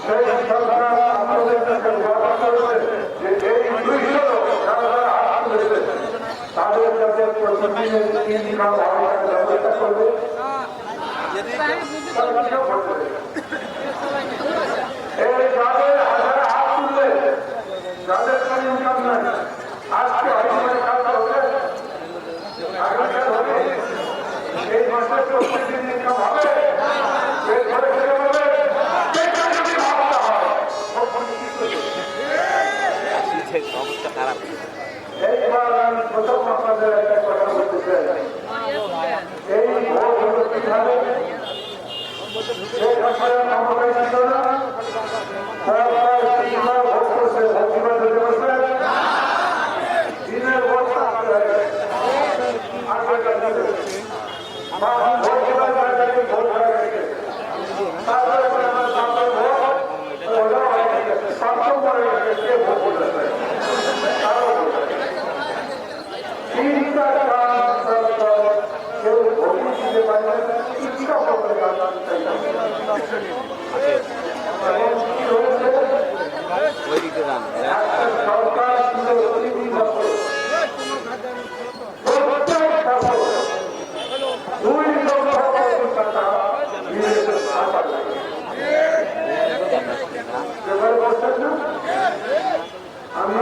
সেই সরকার আপনাদের কাছে ওয়াদা করেছে যে এই 200 লোক যারা হাত তুলেছে তাদের কাছে প্রতিদিনের 3 লাখ টাকা ব্যবস্থা করবে। এই যাদের হাজারে হাত তুলবে, যাদের কোনো ইনকাম নাই, আজকে হরিমানের কাজ হবে, আগামীকাল হবে, এই মাসে 24 দিন ইনকাম হবে, পেট ভরে খেতে হবে, সেটা যদি ভাবতে হয় অবস্থা খারাপ। এইবার আমি প্রথম আপনাদের একটা কথা বলতে চাই, এই ভোট হলো কিভাবে দিনের ভোট আমি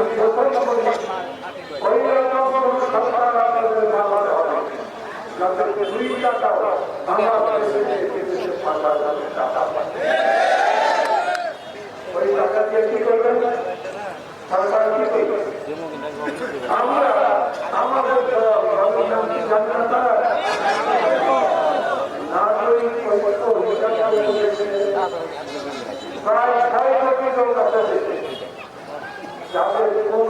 ওই রকম সরকার আপনাদের বাংলাতে হবে যাদের 2 টাকা ওই টাকা দিয়ে কি করবেন? সরকার কি করবে? আমরা আমাদের নাগরিক প্রায় 6 কোটি লোক আছে যাদের কোন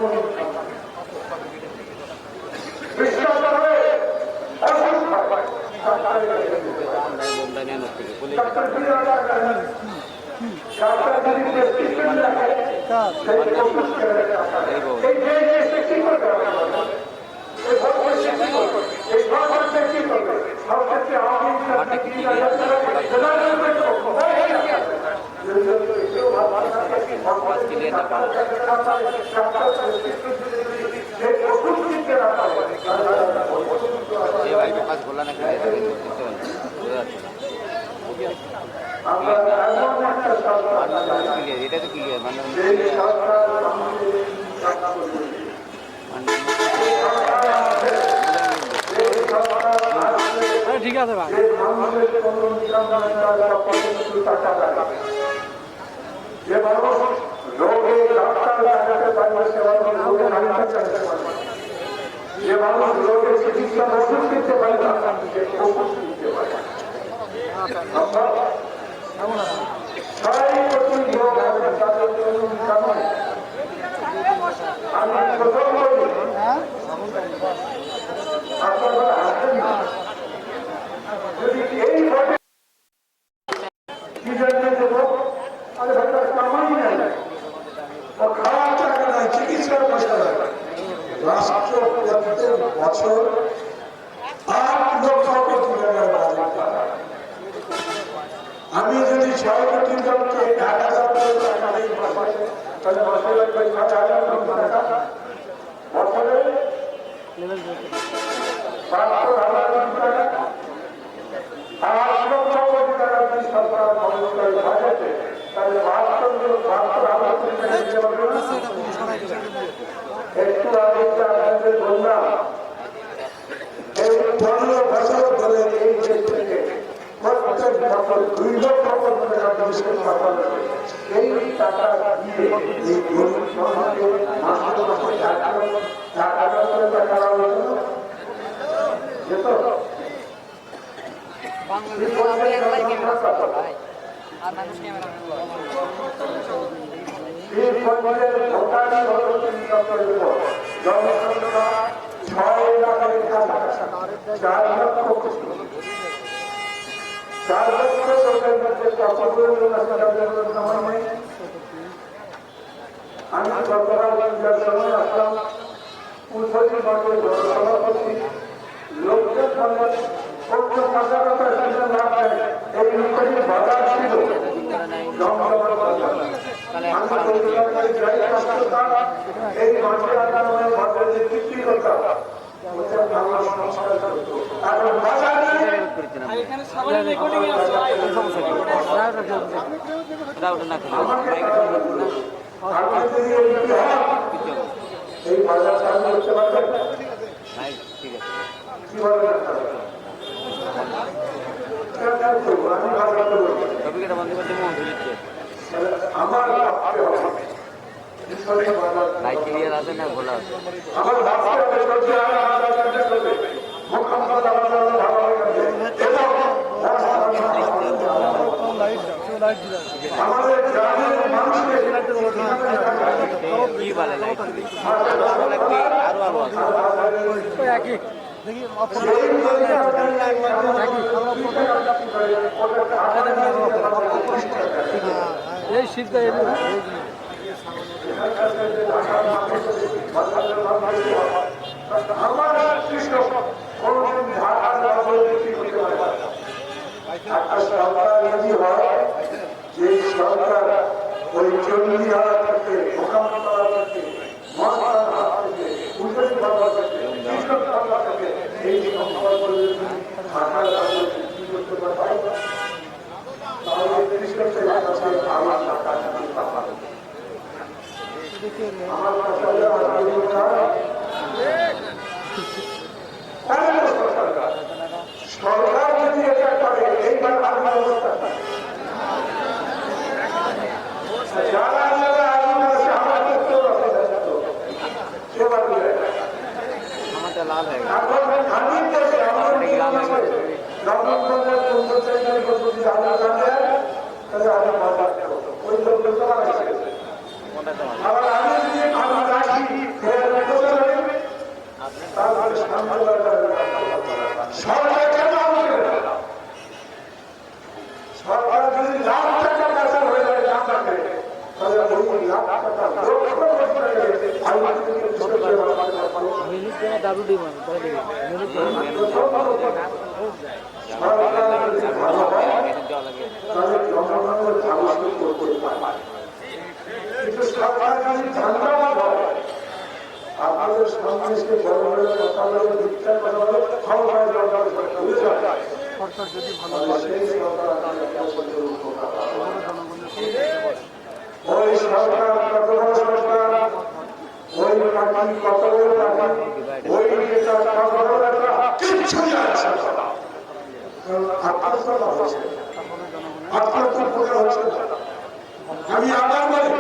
বিশ্বাস করে এটা তো ক্লিয়ার মানে ঠিক আছে ভাই যে মানুষ রোগে ডাক্তার দেখাতে পারবে যে মানুষ রোগের চিকিৎসা ওষুধ দিতে পারে ওষুধ দিতে পারে 6 কোটি লোক আছে তাদের আমি প্রথম বলি আপনারা আসেন না যদি এই ভোটে কি জন্য দেবো আরে ভাইটা কামাই নাই ও খাওয়ার টাকা নাই চিকিৎসার পয়সা নাই রাষ্ট্র প্রত্যেক বছর 8 লক্ষ কোটি টাকার বাজেট পাঠায় আমি যদি 6 কোটি লোককে 1000 টাকা দিই তাহলে বছরে লাগবে 6000 টাকা বছরে 700,000 টাকা 8 লক্ষ কোটি টাকা যদি সরকার খরচ করে বাজেটে তাহলে 72,000 কোটি টাকা দিতে পারবে না। একটু আগে আপনাদের বললাম এই 15 বছর ধরে এই দেশ থেকে প্রত্যেক বছর 2 লক্ষ কোটি টাকা দেশের সরকার এই টাকা দিয়ে এই গরিব মানুষকে মাসে মাসে টাকা করা হয়েছিল যেত ভোটারি জনসংখ্যা 6 লাখের কাছাকাছি 4 লক্ষ কোটি 4 লক্ষ লোকের মধ্যে কতগুলো লোক আছে যাদের সময় নেই আমি গতকাল সময় আসলাম পুঁথরি মাঠে জনসভা করছি লোকজন বললেন এই লোকের বাজার ছিল জনসভা এই মাঠে আন্দোলনের মাধ্যমে বিক্রি করতাম আমার সংস্কার করতো এখন বাজার এখানে সবাই রেকর্ডিং আছে এই বাজার চালু করতে পারবেন ঠিক আছে কিভাবে আমি বাজার করবো টপিকটা বন্ধ করতে মন দিচ্ছে আমার লাইট ক্লিয়ার আছে না খোলা আছে আমার আমাদের গ্রামের মানুষকে কি বলে লাইট আরো আলো আছে একই দেখি এই শীতটা আমার কৃষক কোনদিন ঢাকার বাজারে বিক্রি করতে পারে না। একটা সরকার যদি হয় যে সরকার ওই চন্ডিহারা থেকে মোকামতলা থেকে মহাত্মা থেকে উল্লেখ বাবা থেকে কৃষক বাবা থেকে এই সম্পর্ক ঢাকার বাজারে বিক্রি করতে পারে তাহলে কৃষকের কাছে আমার টাকা পাবে আমার সরকার যদি এটা করে এইবার আমার অবস্থা যারা যারা আগুন আছে আমার ক্ষেত্রেও আমাদের লাল হয়ে গেছে এখন আমি নবমগঞ্জের পঞ্চায়েতের যদি আগুন জানে তাহলে আমি বাজার করবো ওই লোকদের তো আবার আমি যদি আগুন রাখি তাহলে সরকার কেন সরকার যদি লাখ টাকা পয়সা হয়ে যায় দাম রাখে তাহলে ওই লাখ টাকা মিনিট জন্য ডাব্লিউডি মানে তাহলে দেখি মিনিট তাহলে জনগণের আবিষ্কার করতে পারে কিন্তু সরকার যদি ধান্দাবাদ হয় আপনাদের সামনে এসে বড় বড় কথা বলে মিথ্যার কথা বলে ক্ষমতায় সরকার যদি ভালো সেই সরকার ওই সরকার কত বড় সরকার ওই পার্টি কত বড় পার্টি ওই নেতা কত বড় নেতা কিচ্ছু যাচ্ছে আত্মহত্যা হচ্ছে আত্মহত্যা করে হচ্ছে আমি আবার বলি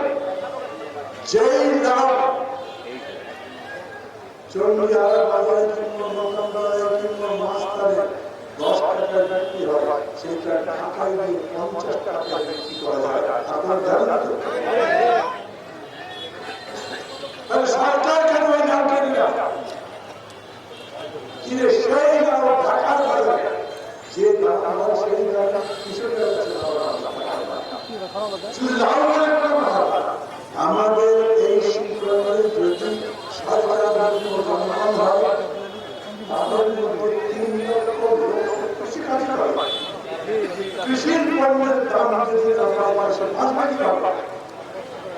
যেই নাম চন্ডিহারা বাজারে কিংবা মোকামতলায় কিংবা মাস্তারে 10 টাকা বিক্রি হয় সেটা ঢাকায় গিয়ে 50 টাকা বিক্রি করা যায় আপনারা জানেন তো সরকার কেন ওই দাম কেনে না কিন্তু সেই দাম ঢাকার বাজারে যে দাম আমরা সেই দাম কৃষকের কাছে আমাদের এই শিল্পের যদি সরকার জনগণ হয় আমাদের মধ্যে 3 লক্ষ কৃষিকাজ করে কৃষির পণ্যের দাম যদি আমরা পয়সা ভাগাভাগি পাবো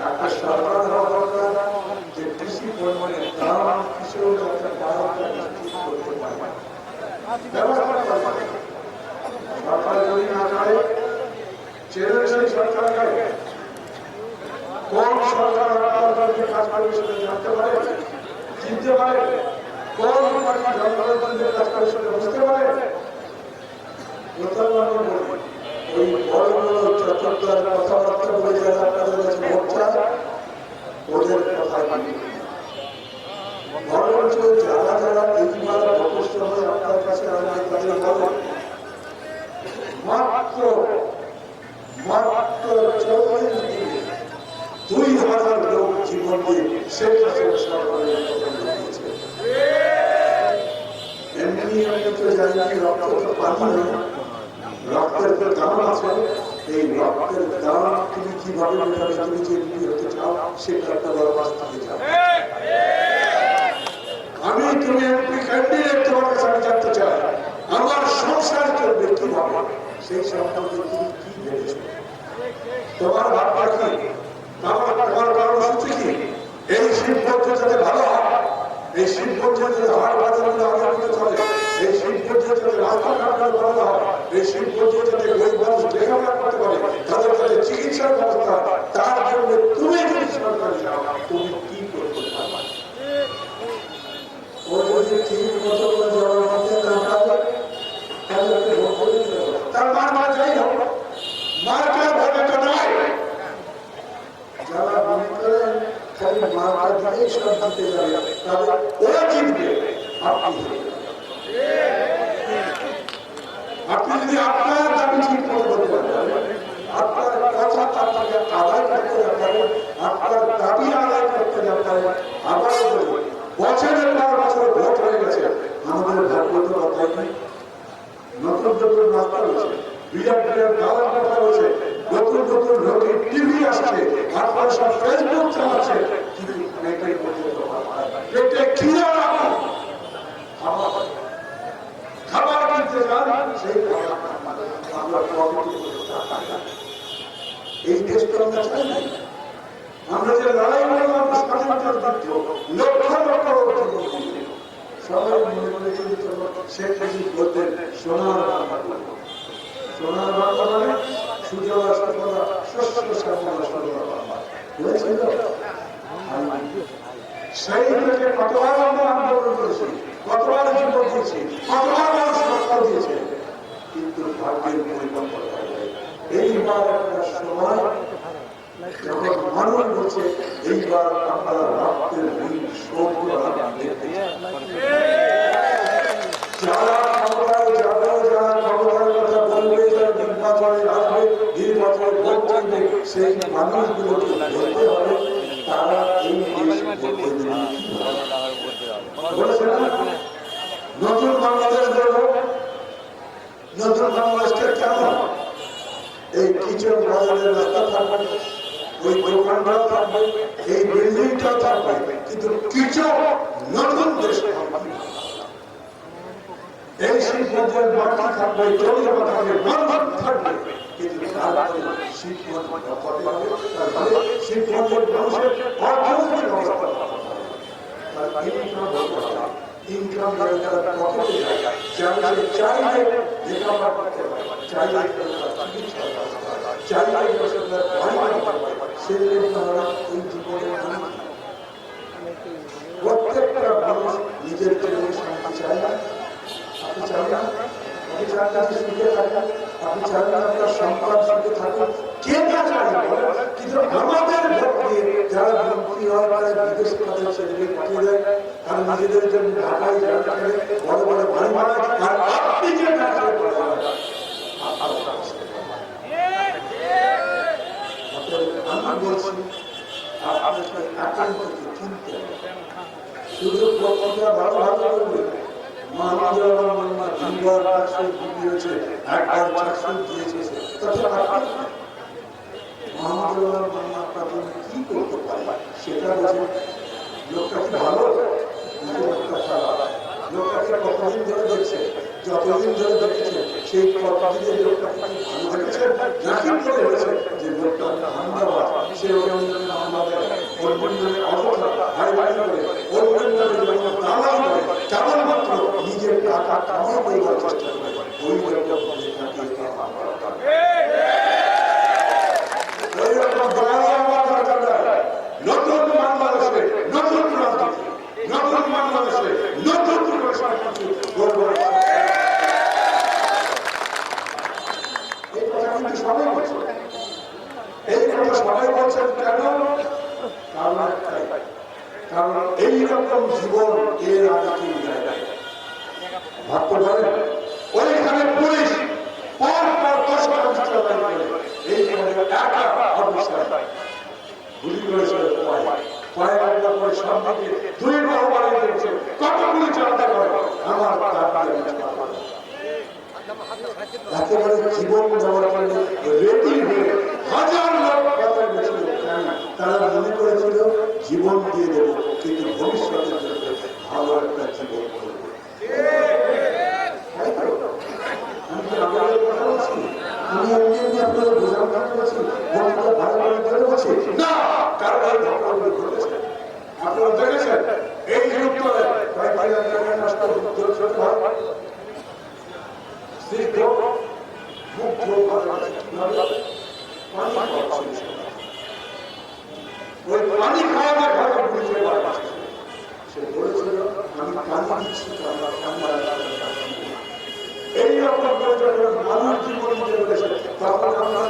একটা সরকার হওয়া দরকার যে কৃষি পণ্যের দাম কৃষক একটা করতে পারবে ব্যবস্থা করতে সরকার যদি না করে চেয়ে সেই সরকার করে কোন সরকার আপনাদেরকে কাজ করবে সেটা জানতে পারে চিনতে পারে কোন পার্টি জনগণের কাজ করে সেটা বুঝতে পারে ওই বড় বড় চতুর্থার কথাবার্তা বলে যারা আপনাদের কাছে ভোট চায় ওদের কথায় মানি বরঞ্চ যারা যারা এইবার অবস্থ হয়ে আপনার কাছে আমাদের কাছে বলেন মাত্র 40 দিনে 2000 লোক জীবন দিয়ে শেখ হাসিনা সরকারের এমনি আমি তো জানি রক্ত তো পানি না রক্তের দাম আছে এই রক্তের দাম তুমি কিভাবে মেটাবে তুমি যে এমনি হতে চাও সেটা একটা বড় বাস্তবে যাও আমি তুমি এমপি ক্যান্ডিডেট তোমার কাছে আমি জানতে চাই আমার সংসার চলবে কিভাবে সেই সম্পর্কে তুমি কি ভেবেছো তোমার ভাবনা কি আমার কর্মসূচি কি এই শিল্পর্য যাতে ভালো হয়, এই শিল্পর্য যাতে হাট বাজারগুলো আগের মতো চলে, এই শিল্পর্য যাতে রাস্তাঘাটগুলো ভালো হয়, এই শিল্পর্য যাতে গরিব মানুষ লেখাপড়া করতে পারে, তাদের যাতে চিকিৎসার ব্যবস্থা, তার জন্য তুমি যদি সরকার চাও তুমি কি করতে পারবে? ও যদি ঠিক মতো করে জবাব দিতে না পারে তাদেরকে ভোট করে দিতে হবে। তার মার যাই হোক, মার্কার ভোটটা নয়। যারা মনে করেন খালি মার্কা দিয়ে সব দিতে যাবে তাদের ওরা জিতবে, আপনি যদি আপনার দাবি ঠিক মতো করতে পারেন, আপনার কথা তাকে আদায় করতে না পারেন, আপনার দাবি আদায় করতে না পারেন, আবার বছরের পর বছর ভোট হয়ে গেছে, আমাদের ভাগ্য তো কথাই নেই। নতুন নতুন রাস্তা রয়েছে, বিরাট বিরাট দালান কথা রয়েছে, নতুন নতুন লোকের টিভি আসছে, আপনারা সব ফেসবুক চালাচ্ছে, কিন্তু এটাই পেটে খিদে রাখুন, খাবার কিনতে যান, সেই আমরা এই দেশটা আমরা চাই না। আমরা যে লড়াই করলাম স্বাধীনতার যুদ্ধ, লক্ষ লক্ষ সবাই মনে করেছিল শেখ মুজিব বলতেন সোনার বাংলা, সোনার বাংলা মানে সুজলা সুফলা শস্য শ্যামলা সুন্দর বাংলা হয়েছিল। সেই থেকে কতবার আমরা আন্দোলন করেছি, কতবার জীবন দিয়েছি, কতবার মানুষ রক্ত দিয়েছে, কিন্তু ভাগ্যের পরিবর্তন হয়। এইবার একটা সময় যখন মানুষ বলছে এইবার আপনারা রক্তের ঋণ শোধ যারা ক্ষমতায় যাবে, যারা ক্ষমতার কথা বলবে, যারা নির্বাচনে আসবে, নির্বাচনে ভোট চাইবে, সেই মানুষগুলোকে বলতে হবে তারা এই নতুন বাংলাদেশ বলবো। নতুন বাংলাদেশটা কেমন? এই কিচেন বাজারের রাস্তা থাকবে, ওই দোকানটাও থাকবে, এই বিল্ডিংটাও থাকবে, কিন্তু কিছু নতুন দেশ এই শিল্পের মাটি থাকবে, জমির থাকবে, মানুষ থাকবে, কিন্তু শিল্পের মানুষের অর্থনৈতিক অবস্থা ইনকাম চাইলে লেখাপড়া করতে পারে, চাইলে প্রত্যেকটা মানুষ নিজের জন্য শান্তি চায় না। আপনি চান না, আপনি চান না সুখে থাকেন, আপনি চান না আপনার সন্তান সুখে থাকুন, কে না চায়? কিন্তু আমাদের ভোট দিয়ে যারা মন্ত্রী হয় তারা বিদেশ তাদের ছেলেকে পাঠিয়ে দেয়, তারা নিজেদের জন্য ঢাকায় বড় বড় বাড়ি বানায়, আর আপনি যে না চায় আমি বলছি আপনাকে আতঙ্ককে কিনতে হবে। শুধু প্রকল্পটা ভালো ভালো করবে, কি করতে পারে সেটা বোঝে। লোকটা কি ভালো, লোকটা খারাপ, লোকটাকে কতদিন ধরে দেখছে, যতদিন ধরে দেখেছে সেই কতদিনের লোকটা ভালো দেখেছে, নাকি বলে হয়েছে যে লোকটা ধান্দাবাজ, সে কেবলমাত্র নিজের টাকা কামাই করবার চেষ্টা করে, ওই লোকটা নতুন বাংলাদেশে নতুন রাজনীতি, নতুন বাংলাদেশে নতুন এই কথা কিন্তু সবাই বলছে। এই কথা সবাই বলছেন কেন? কারণ এইরকম জীবন এর আগে কেউ যায় না। ভাবতে পারেন ওইখানে পুলিশ পর পর 10 গুলি করেছে, পায়ে লাগলা পরে সামনে 2 বাড়ি দিয়েছে, কতগুলি চালাতে পারে আমার একেবারে জীবন দেওয়ার জন্য রেডি হয়ে হাজার লোক কথা গেছিল। তারা মনে করেছিল জীবন দিয়ে দেব, কিন্তু ভবিষ্যতের জন্য ভালো একটা জীবন করবো। আমি এমনি আপনাদের বোঝার কথা বলছি, ভালো করে বলছি না। কারণ এই ঘটনাগুলো ঘটেছে আপনারা দেখেছেন এই যুদ্ধে প্রায় 5,000 টাকার রাস্তা যুদ্ধ হয় স্ত্রী মুগ্ধ ওই পানি খাওয়াতে ঘরে বুঝতে পারছে সে বলেছিল আমি পানি দিচ্ছি এই রকম করে যখন মানুষ জীবন মনে করেছে তখন আমরা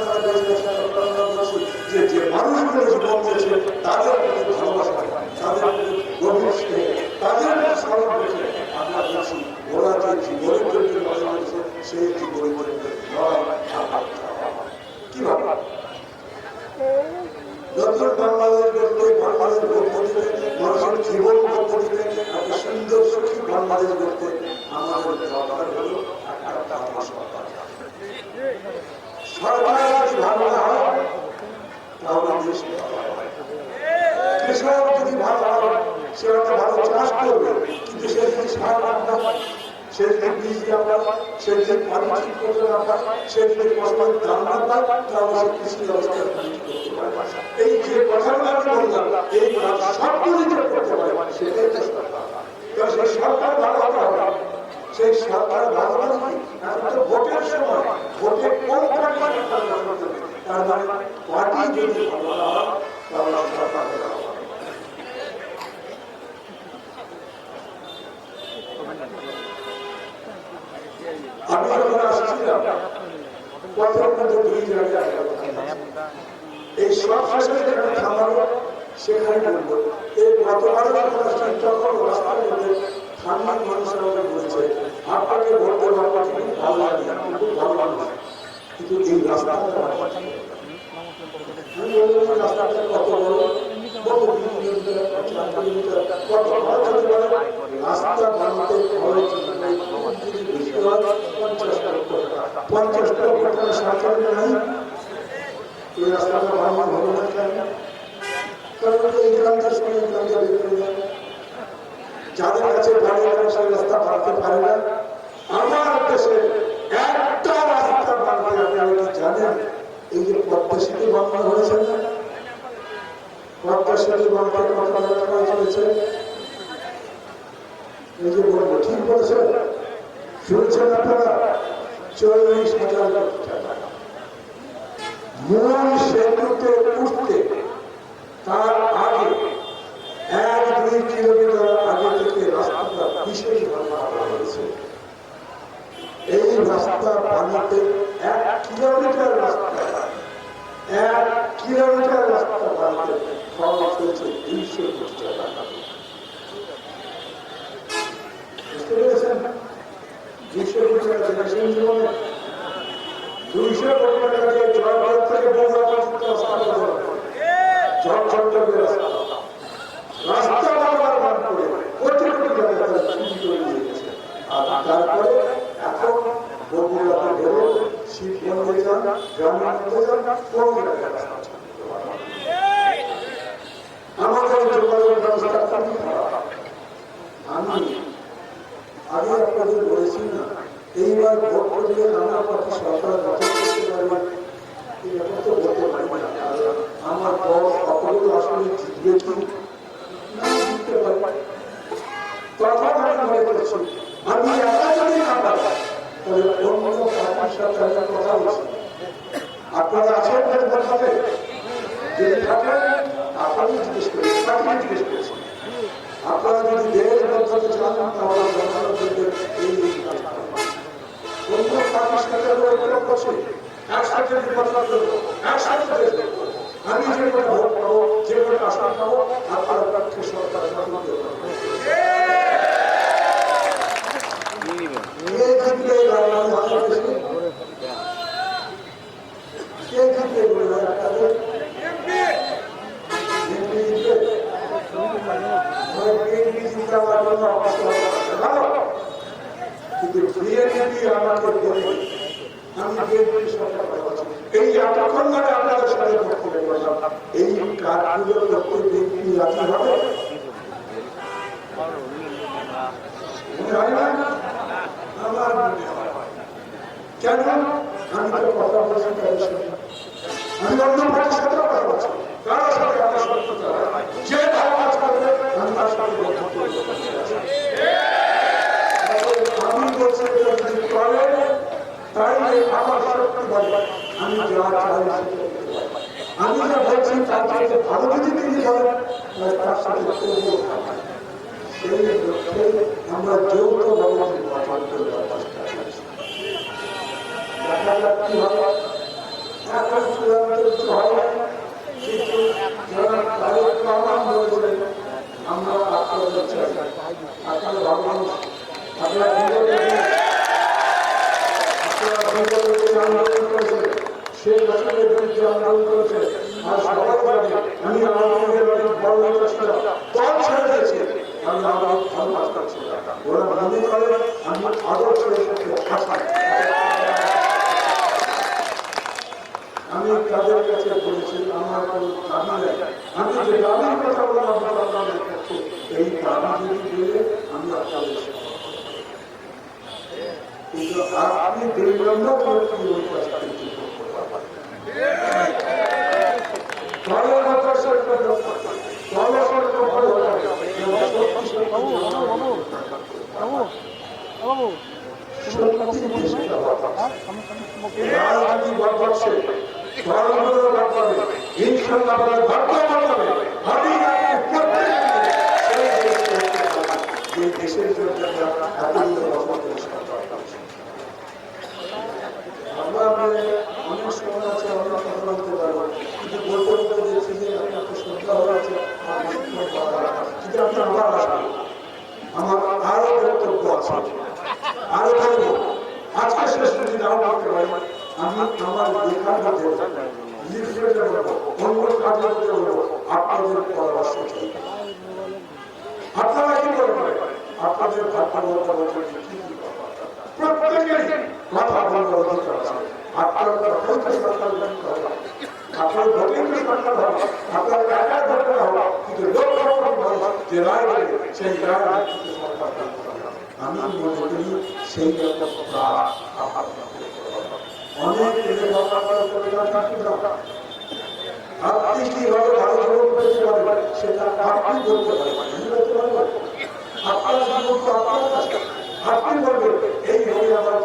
যে মানুষগুলো জীবন দিয়েছে তাদের প্রতি ভালোবাসা তাদের গভীর স্নেহ তাদের স্মরণ করেছে আমরা বলছি ওরা যে জীবনের জন্য বাংলাদেশে সেই জীবনের কিভাবে নতুন বাংলাদেশ গড়তে বাংলাদেশ গড়তে মানুষের জীবন গড়তে একটা সুন্দর সুখী বাংলাদেশ গড়তে আমাদের দরকার হলো একটা ভালো সরকার। সরকার যদি ভালো না হয় তাহলে দেশ ভালো হয়। কৃষক যদি ভালো হয় সে একটা ভালো চাষ করবে, কিন্তু সে যদি সার না পায়, সে যদি বীজ না পায়, সে যদি পানি ঠিক করতে না পায়, সে যদি ফসলের দাম না পায়, তাহলে সে কৃষি ব্যবস্থা এই যে কথাগুলো আমি বললাম এই সবগুলি করতে পারে সেটাই চেষ্টা করা। সেই সরকার ভালো হতে হবে, সেই সরকার ভালো হবে এখন তো ভোটের সময় ভোটে কোন পার্টি তার মানে পার্টি যদি ভালো না হয় তাহলে সরকার ভালো হবে। আমি যখন আসছিলাম পথের মধ্যে 2 জায়গায় এই সব শেষে যেখানে থামাবো সেখানে বলবো এই গতবারে যখন আসছেন তখন রাস্তার মধ্যে ঠান্ডার মানুষের মধ্যে বলেছে আপনাকে বলতে পারবো খুব ভালো লাগে খুব ভালো মানুষ, কিন্তু এই রাস্তাটা রাস্তাটা কত বড় কত কিলোমিটার কত খরচ হতে পারে রাস্তা বানাতে খরচ 50 লক্ষ টাকা সরকার নাই। এই রাস্তাটা বানানো হবে না কেন? কারণ এই গ্রামের সঙ্গে গ্রামে বের যায় যাদের কাছে বাড়ি সেই রাস্তা বানাতে পারে না। আমার দেশে একটা রাস্তা বানাতে আপনারা কি জানেন? এই যে পদ্মা সেতু বানানো হয়েছে না, পদ্মা সেতু বানাতে কত টাকা চলেছে? এই যে বলবো ঠিক বলেছে, শুনছেন আপনারা? 40,000 টাকা। মূল সেতুতে উঠতে তার আগে 1-2 কিলোমিটার আগে থেকে রাস্তাটা বিশেষভাবে করা হয়েছে। এই রাস্তা বানাতে 1 কিলোমিটার রাস্তা বানাতে খরচ হয়েছে 200 কোটি টাকা। বুঝতে পেরেছেন? 200 কোটি টাকা দেখেছেন জীবনে? 200 কোটি টাকা দিয়ে জয়পুর থেকে বগুড়া পর্যন্ত রাস্তা করা রাস্তা বাংলার মান করে কোটি কোটি টাকা চুরি করে নিয়েছে। আর তারপরে এখন বগুড়াতে ধরে শিবগঞ্জে যান, গ্রামের মধ্যে যান, কোন জায়গায় আমাদের যোগাযোগ ব্যবস্থা খুবই খারাপ। আমি আগে আপনাদের বলেছি না, এইবার ভোট করলে আমরা পার্টি সরকার গঠন করতে পারবো, এটা তো বলতে পারি না। আমার দল সকলগুলো আসলে জিতবে কি না জিততে পারি, তখন আমি মনে করেছি আমি একা যদি না পারি তাহলে অন্য পার্টির সাথে আমি কথা বলছি। আপনারা আছেন ভোটে যদি থাকেন আপনারা জিজ্ঞেস করেন, পার্টি জিজ্ঞেস করেছেন। আপনারা যদি দেশ বদলাতে চান তাহলে এই অন্য পার্টির সাথে ঐক্য করছে, একসাথে নির্বাচন করবো, একসাথে দেশ দেখবো। আমি যে কোনো ভোট পাবো, যে কোনো আসন পাবো, আপনারা পক্ষে সরকার এই এতক্ষণ ধরে আপনাদের সাথে বক্তব্য করলাম, এই কাজগুলো করতে বিএনপি রাজি হবে? মনে হয় না? আমার মনে হয়। কেন? আমি তো কথা বলছি তাদের সাথে, আমি অন্য পার্টির সাথেও কথা বলছি, কারোর সাথে আমার আমি যা চাই আমি যা বলছি তার থেকে ভালো যদি তিনি বলেন তার সাথে করবো সেই লক্ষ্যে আমরা যৌথভাবে নির্বাচন করতে দেখা যাক কি হবে এখন চূড়ান্ত কিছু হয় না কিন্তু যারা তাদের প্রমাণ বলছেন আমরা আপনাদের চাই আপনারা ভাবুন আপনারা আন্দোলন করেছে সেই বছরের বিরুদ্ধে আন্দোলন করেছে আর সবাই জানে আমি আমাদের বড় নেতা ছিলাম দল ছেড়ে দিয়েছি আমি আমার ভালো রাস্তা ছিল ওরা মনে করে আমি আদর্শ আমি তাদের কাছে বলেছি আমার কোনো দাবি নেই আমি যে দাবির কথা বললাম আপনাদের কাছে এই দাবি যদি দিলে আমি আপনাদের কিন্তু আপনি বিলম্ব করে কি ওই কাজটা করতে পারবেন দলের কথা সরকার দলের সরকার ভালো রাজনীতি বদলাচ্ছে দলগুলো বদলাবে ইনশাআল্লাহ ভাগ্য বদলাবে আমি যে দেশের জন্য আমরা অনেক সময় আছে অনেক কথা বলতে পারবো কিন্তু বলতে বলতে দেখছি যে আপনার শ্রদ্ধা হওয়া আছে কিন্তু আপনি আবার আসবেন আমার আরো বক্তব্য আছে আরো বলবো আজকে শেষ যদি নাও করতে পারি আমি আমার লেখার মধ্যে লিফলেটে বলবো অন্য কাজের মধ্যে বলবো আপনাদের পরামর্শ চাই আপনারা কি করবেন আপনাদের ভাগ্যবর্তা বলবেন কি প্রত্যেকেরই কথা বলার অধিকার আছে আপনার ভোটের সরকার আপনার ভোটের সরকার হবে আপনার একার ভোটে হবে কিন্তু লোক যে রায় দেবে সেই রায় আমি মনে করি সেই অনেক আপনি কিভাবে ভালো জীবন পেতে পারবেন সেটা আপনি বলতে পারবেন আপনার জীবন তো আপনার কাছে আপনি বলবেন এই হয়ে আমার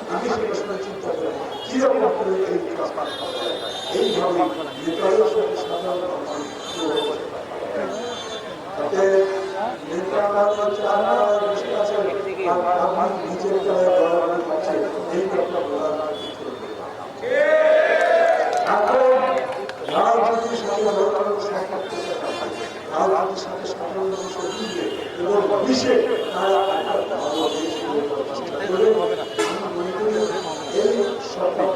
আমি সেই প্রশ্ন চিন্তা করি কিরকম করে এই এইভাবে নিজের এই কথা বলার রাজনীতির সাথে রাজনীতির সাথে সাধারণ এবং বিশ্বে এই সরকার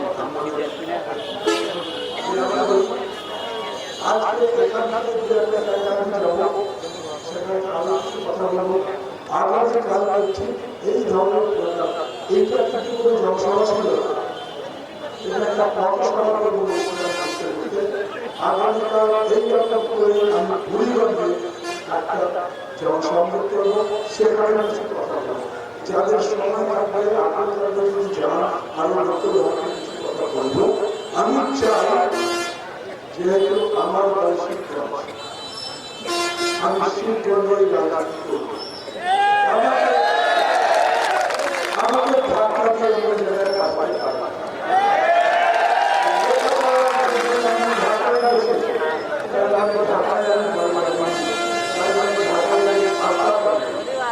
আজকে এখান থেকে যাবো সেখানে আরো কিছু কথা বলবো আগামী কাল হচ্ছে এই ধরনের এইটা একটা কি করে জনসভা ছিল এটা একটা পথসভা করবো আগামীকাল এই একটা করে আমি বুড়িগঞ্জে একটা জনসভা করবো সেখানে কিছু কথা বলবো যাদের সময় থাকবে আপনাদের যদি যান আরো কিছু কথা বলবো আমি চাই যেহেতু আমার বয়সী আমি সেই জন্যই রাজনীতি করবো আমাকে ঢাকাতে অন্য জায়গায় কাজ পাই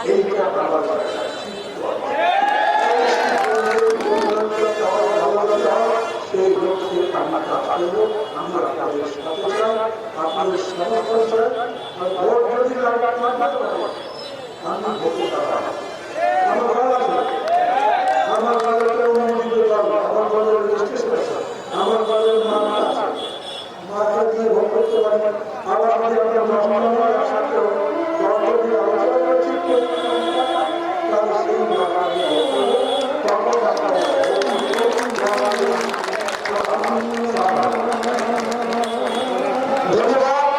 এইটা আমার সেই লক্ষ্যে আমি কাজ করবো আমি আপনাদের সাথে চাই আপনাদের সমর্থন চাই ভোট যদি আমি ভোটে দাঁড়াবো আমার ভালো আছে আমার বাজারে অনুমতি দিতে পারবো আমার বাজারে রেজিস্ট্রেশন আছে আমার বাজারে মামলা আছে মাকে দিয়ে ভোট করতে পারি আবার আমাদের আপনার মহামারী আসাতে যদি আলোচনা ঠিক করতে তাহলে সেই তখন